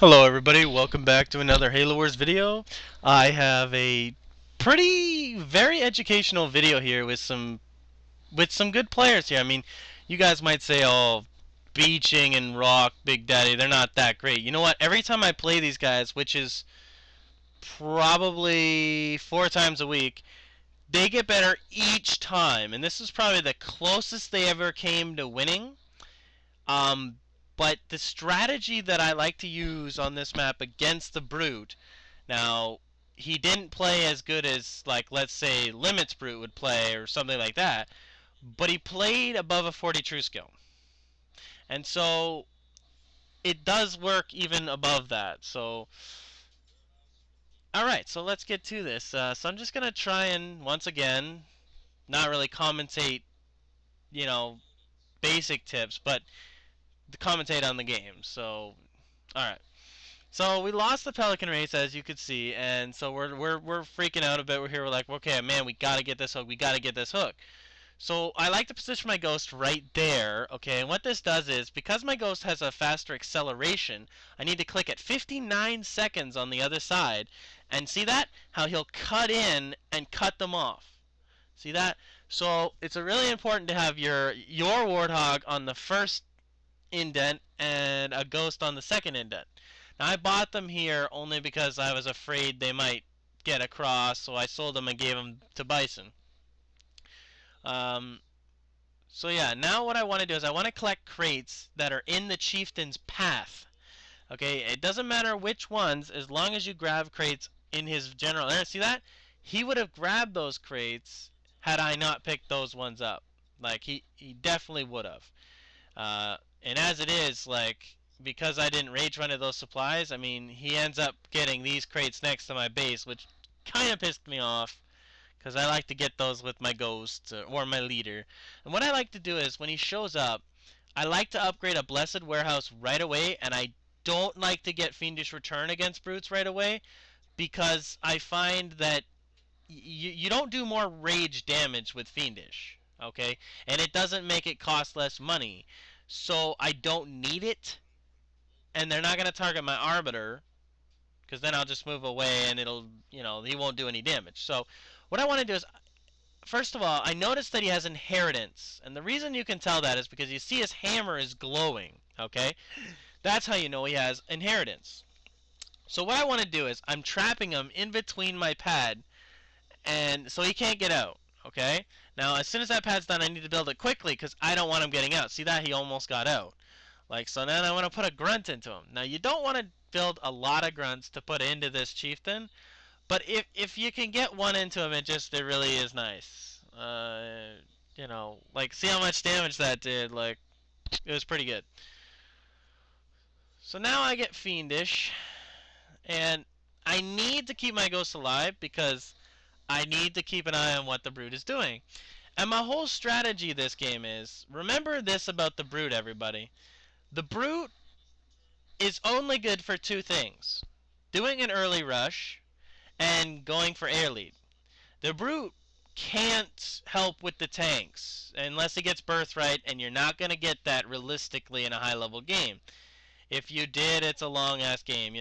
Hello everybody, welcome back to another Halo Wars video. I have a very educational video here with some good players here. I mean, you guys might say, "Oh, Beaching and Rock, Big Daddy, they're not that great." You know what? Every time I play these guys, which is probably 4 times a week, they get better each time. And this is probably the closest they ever came to winning. Um, but the strategy that I like to use on this map against the Brute. Now, he didn't play as good as, like, let's say, Limits Brute would play or something like that, but he played above a 40 true skill. And so, it does work even above that. So, alright, so let's get to this. So I'm just going to try and, once again, not really commentate, you know, basic tips, but to commentate on the game. So, alright. So we lost the Pelican race, as you could see, and so we're freaking out a bit. We're here. We're like, okay, man, we gotta get this hook. We gotta get this hook. So I like to position my ghost right there. Okay, and what this does is because my ghost has a faster acceleration, I need to click at 59 seconds on the other side, and see that how he'll cut in and cut them off. See that? So it's really important to have your warthog on the first indent and a ghost on the second indent. Now I bought them here only because I was afraid they might get across, so I sold them and gave them to Bison. Um, so yeah, now what I want to do is I want to collect crates that are in the chieftain's path. Okay, it doesn't matter which ones, as long as you grab crates in his general area. See that? He would have grabbed those crates had I not picked those ones up. Like he definitely would have. And as it is, like, because I didn't rage run to those supplies, I mean, he ends up getting these crates next to my base, which kind of pissed me off, because I like to get those with my ghost or my leader. And what I like to do is, when he shows up, I like to upgrade a Blessed Warehouse right away, and I don't like to get Fiendish Return against Brutes right away, because I find that you don't do more rage damage with Fiendish, okay? And it doesn't make it cost less money. So I don't need it, and they're not going to target my Arbiter, because then I'll just move away and it'll, he won't do any damage. So what I want to do is, first of all, I noticed that he has Inheritance. And the reason you can tell that is because you see his hammer is glowing, okay? That's how you know he has Inheritance. So what I want to do is, I'm trapping him in between my pad, and so he can't get out, okay? Now, as soon as that pad's done, I need to build it quickly because I don't want him getting out. See that? He almost got out. Like, so then I want to put a grunt into him. Now, you don't want to build a lot of grunts to put into this chieftain, but if you can get one into him, it really is nice. Like, see how much damage that did? Like, it was pretty good. So now I get Fiendish, and I need to keep my ghost alive because I need to keep an eye on what the Brute is doing. And my whole strategy this game is, remember this about the Brute, everybody. The Brute is only good for two things: doing an early rush and going for air lead. The Brute can't help with the tanks unless he gets Birthright, and you're not going to get that realistically in a high level game. If you did, it's a long ass game.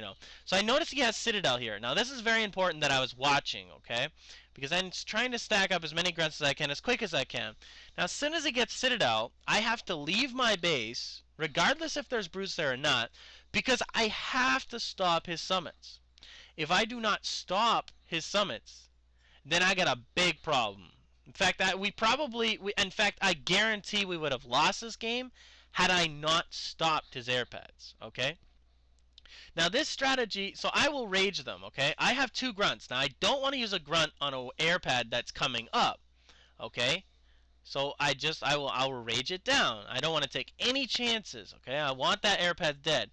So I noticed he has Citadel here. Now this is very important that I was watching, okay? Because I'm trying to stack up as many grunts as I can as quick as I can. Now as soon as he gets Citadel, I have to leave my base, regardless if there's Brutes there or not, because I have to stop his summits. If I do not stop his summits, then I got a big problem. In fact, I guarantee we would have lost this game had I not stopped his air pads. Okay. Now this strategy, so I will rage them. Okay. I have two grunts. Now I don't want to use a grunt on an air pad that's coming up. Okay. So I will rage it down. I don't want to take any chances, okay? I want that air pad dead.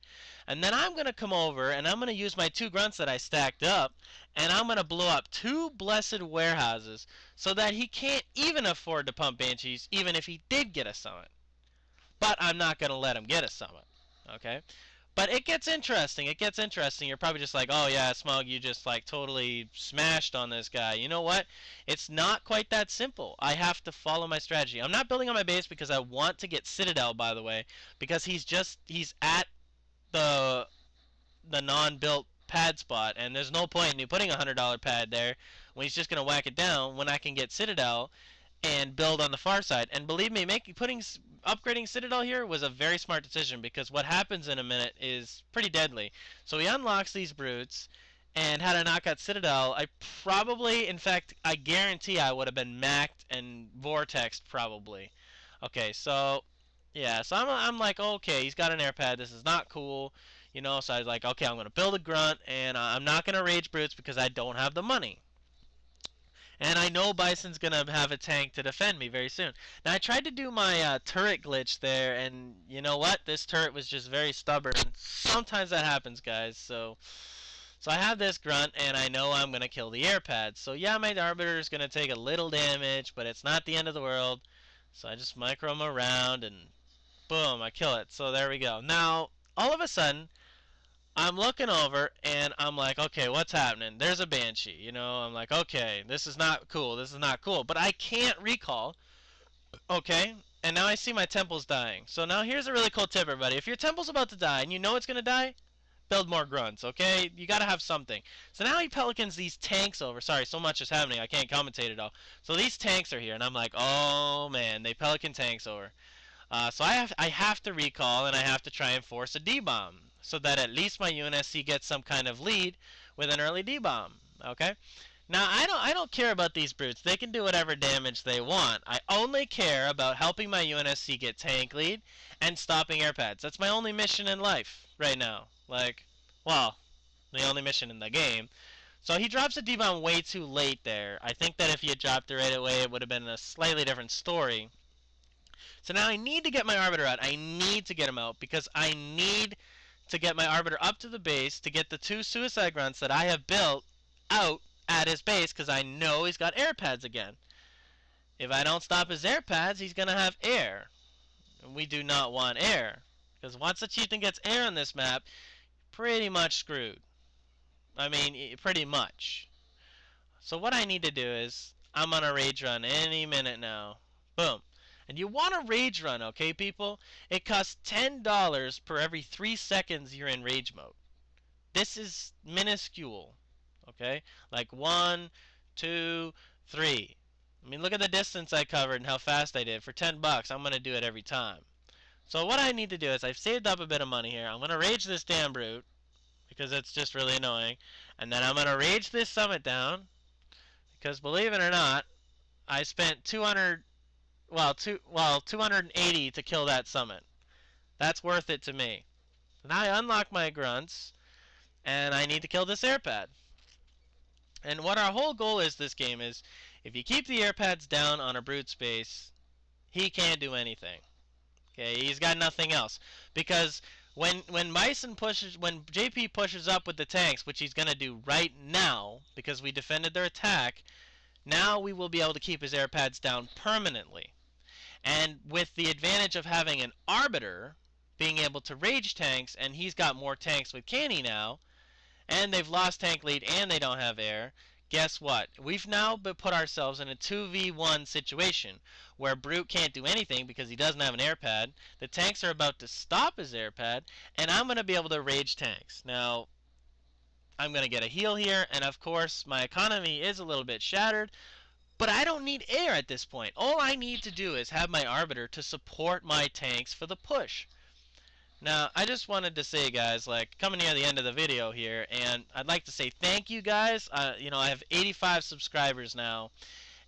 And then I'm going to come over and I'm going to use my two grunts that I stacked up, and I'm going to blow up two Blessed Warehouses so that he can't even afford to pump Banshees even if he did get a summit. But I'm not going to let him get a summit, okay? But it gets interesting. It gets interesting. You're probably just like, oh yeah, Smug, you just like totally smashed on this guy. You know what? It's not quite that simple. I have to follow my strategy. I'm not building on my base because I want to get Citadel, by the way, because he's at the the non-built pad spot, and there's no point in me putting a $100 pad there when he's just gonna whack it down when I can get Citadel and build on the far side. And believe me, upgrading Citadel here was a very smart decision, because what happens in a minute is pretty deadly. So he unlocks these brutes, and had I not got Citadel, I probably, in fact, I guarantee I would have been Macked and Vortexed probably. Okay, so yeah, so I'm like, okay, he's got an air pad. This is not cool, you know. So I was like, okay, I'm gonna build a grunt, and I'm not gonna rage brutes because I don't have the money. And I know Bison's gonna have a tank to defend me very soon. Now I tried to do my turret glitch there, and you know what? This turret was just very stubborn. Sometimes that happens, guys. So I have this grunt, and I know I'm gonna kill the air pad. So yeah, my arbiter is gonna take a little damage, but it's not the end of the world. So I just micro him around, and boom, I kill it. So there we go. Now all of a sudden, I'm looking over and I'm like, okay, what's happening? There's a Banshee, you know. I'm like, okay, this is not cool. This is not cool. But I can't recall. Okay, and now I see my temple's dying. So now here's a really cool tip, everybody. If your temple's about to die and you know it's gonna die, build more grunts. Okay, you gotta have something. So now he pelicans these tanks over. Sorry, so much is happening. I can't commentate it all. So these tanks are here, and I'm like, oh man, they pelican tanks over. So I have to recall, and I have to try and force a D-bomb so that at least my UNSC gets some kind of lead with an early D-bomb. Okay. Now I don't care about these brutes. They can do whatever damage they want. I only care about helping my UNSC get tank lead and stopping air pads. That's my only mission in life right now. Like, well, the only mission in the game. So he drops a D-bomb way too late there. I think that if he had dropped it right away, it would have been a slightly different story. So now I need to get my Arbiter out. I need to get him out because I need to get my Arbiter up to the base to get the 2 Suicide Grunts that I have built out at his base, because I know he's got air pads again. If I don't stop his air pads, he's going to have air. And we do not want air. Because once the chieftain gets air on this map, pretty much screwed. I mean, pretty much. So what I need to do is, I'm on a rage run any minute now. Boom. And you want a rage run, okay, people? It costs $10 per every 3 seconds you're in rage mode. This is minuscule, okay? Like 1, 2, 3. I mean, look at the distance I covered and how fast I did. For 10 bucks, I'm going to do it every time. So what I need to do is, I've saved up a bit of money here. I'm going to rage this damn brute because it's just really annoying. And then I'm going to rage this summit down because, believe it or not, I spent 280 to kill that summit. That's worth it to me. Now I unlock my grunts, and I need to kill this air pad. And what our whole goal is this game is, if you keep the air pads down on a brute space, he can't do anything. Okay, he's got nothing else. Because when JP pushes up with the tanks, which he's gonna do right now, because we defended their attack, now we will be able to keep his air pads down permanently. And with the advantage of having an Arbiter being able to rage tanks, and he's got more tanks with Canny now, and they've lost tank lead and they don't have air, guess what? We've now put ourselves in a 2v1 situation where Brute can't do anything because he doesn't have an air pad. The tanks are about to stop his air pad, and I'm going to be able to rage tanks. Now, I'm going to get a heal here, and of course, my economy is a little bit shattered, but I don't need air at this point. All I need to do is have my Arbiter to support my tanks for the push. Now, I just wanted to say, guys, like, coming near the end of the video here, and I'd like to say thank you, guys. You know, I have 85 subscribers now,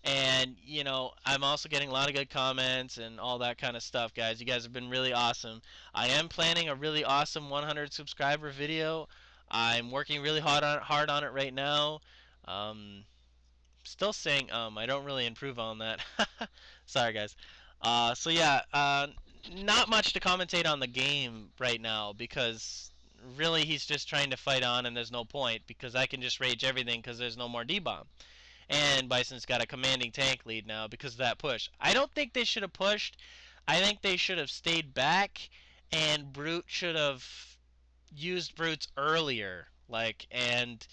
and, you know, I'm also getting a lot of good comments and all that kind of stuff, guys. You guys have been really awesome. I am planning a really awesome 100 subscriber video. I'm working really hard on it right now. Still saying I don't really improve on that. Sorry, guys. So yeah, not much to commentate on the game right now because really he's just trying to fight on and there's no point because I can just rage everything because there's no more D-bomb. And Bison's got a commanding tank lead now because of that push. I don't think they should have pushed. I think they should have stayed back and Brute should have used Brutes earlier. Like, and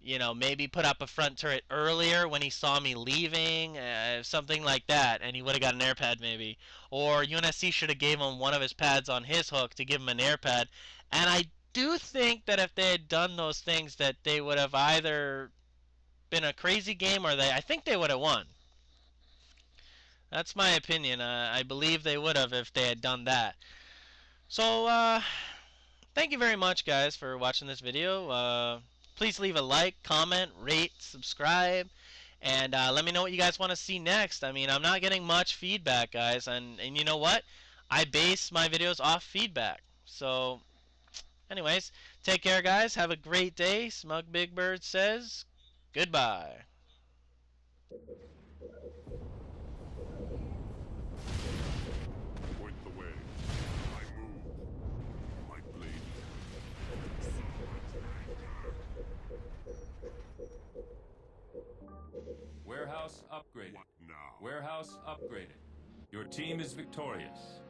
you know, maybe put up a front turret earlier when he saw me leaving, something like that, and he would have got an air pad maybe. Or UNSC should have gave him one of his pads on his hook to give him an air pad, and I do think that if they had done those things that they would have either been a crazy game or I think they would have won. That's my opinion. I believe they would have if they had done that. So, thank you very much, guys, for watching this video. Please leave a like, comment, rate, subscribe, and let me know what you guys want to see next. I mean, I'm not getting much feedback, guys, and you know what? I base my videos off feedback. So, anyways, take care, guys. Have a great day. Smug Big Bird says goodbye. Point the way. I move. My blade. Warehouse upgraded. What now? Warehouse upgraded. Your team is victorious.